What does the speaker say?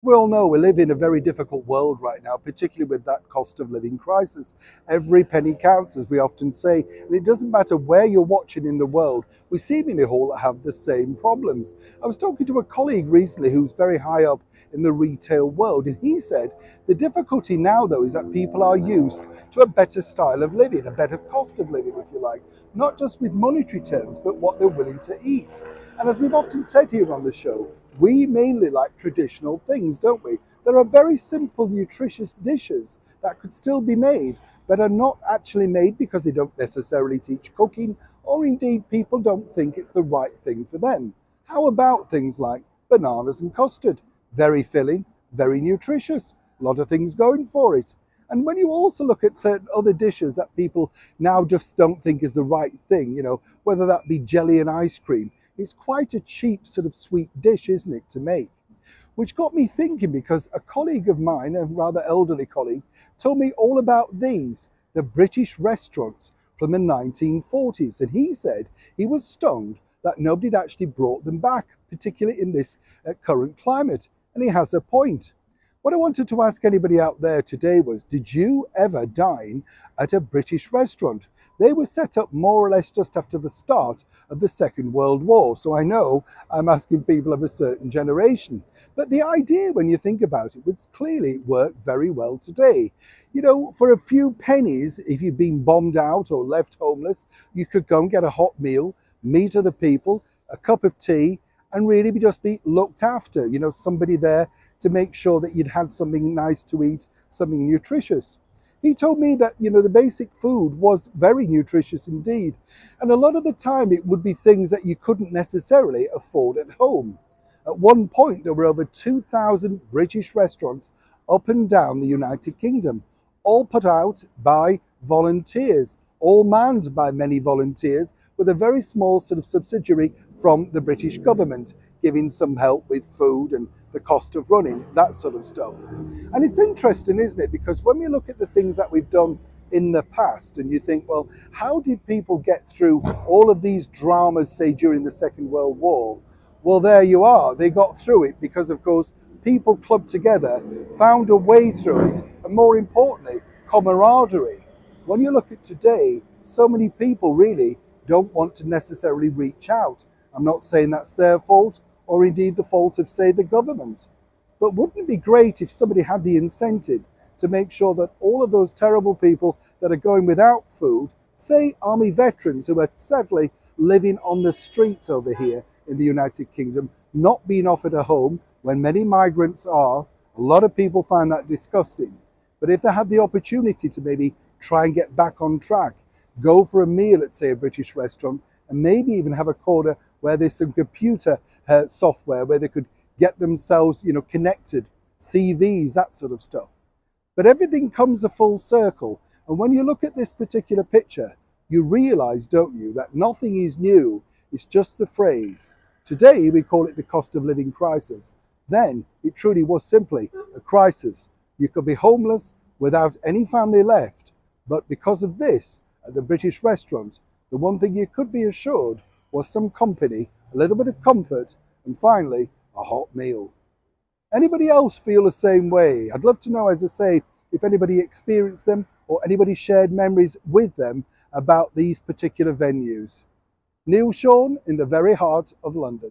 We all know we live in a very difficult world right now, particularly with that cost of living crisis. Every penny counts, as we often say, and it doesn't matter where you're watching in the world, we seemingly all have the same problems. I was talking to a colleague recently who's very high up in the retail world, and he said the difficulty now, though, is that people are used to a better style of living, a better cost of living, if you like, not just with monetary terms, but what they're willing to eat. And as we've often said here on the show, we mainly like traditional things, don't we? There are very simple, nutritious dishes that could still be made, but are not actually made because they don't necessarily teach cooking, or indeed people don't think it's the right thing for them. How about things like bananas and custard? Very filling, very nutritious, a lot of things going for it. And when you also look at certain other dishes that people now just don't think is the right thing, whether that be jelly and ice cream, it's quite a cheap sort of sweet dish, isn't it, to make? Which got me thinking, because a colleague of mine, a rather elderly colleague, told me all about these, the British restaurants from the 1940s. And he said he was stunned that nobody had actually brought them back, particularly in this current climate. And he has a point. What I wanted to ask anybody out there today was, did you ever dine at a British restaurant? They were set up more or less just after the start of the Second World War, so I know I'm asking people of a certain generation. But the idea, when you think about it, would clearly work very well today. For a few pennies, if you've been bombed out or left homeless, you could go and get a hot meal, meet other people, a cup of tea, and really just be looked after, somebody there to make sure that you'd had something nice to eat, something nutritious. He told me that, the basic food was very nutritious indeed. And a lot of the time it would be things that you couldn't necessarily afford at home. At one point, there were over 2,000 British restaurants up and down the United Kingdom, all put out by volunteers, all manned by many volunteers, with a very small sort of subsidiary from the British government, giving some help with food and the cost of running, that sort of stuff. And it's interesting, isn't it? Because when we look at the things that we've done in the past, and you think, well, how did people get through all of these dramas, say, during the Second World War? Well, there you are. They got through it because, of course, people clubbed together, found a way through it, and more importantly, camaraderie. When you look at today, so many people really don't want to necessarily reach out. I'm not saying that's their fault, or indeed the fault of, say, the government. But wouldn't it be great if somebody had the incentive to make sure that all of those terrible people that are going without food, say army veterans who are sadly living on the streets over here in the United Kingdom, not being offered a home when many migrants are, a lot of people find that disgusting. But if they had the opportunity to maybe try and get back on track, go for a meal at, say, a British restaurant, and maybe even have a corner where there's some computer software where they could get themselves, connected, CVs, that sort of stuff. But everything comes a full circle. And when you look at this particular picture, you realize, don't you, that nothing is new. It's just the phrase. Today, we call it the cost of living crisis. Then, it truly was simply a crisis. You could be homeless without any family left, but because of this, at the British restaurant, the one thing you could be assured was some company, a little bit of comfort, and finally, a hot meal. Anybody else feel the same way? I'd love to know, as I say, if anybody experienced them or anybody shared memories with them about these particular venues. Neil Sean in the very heart of London.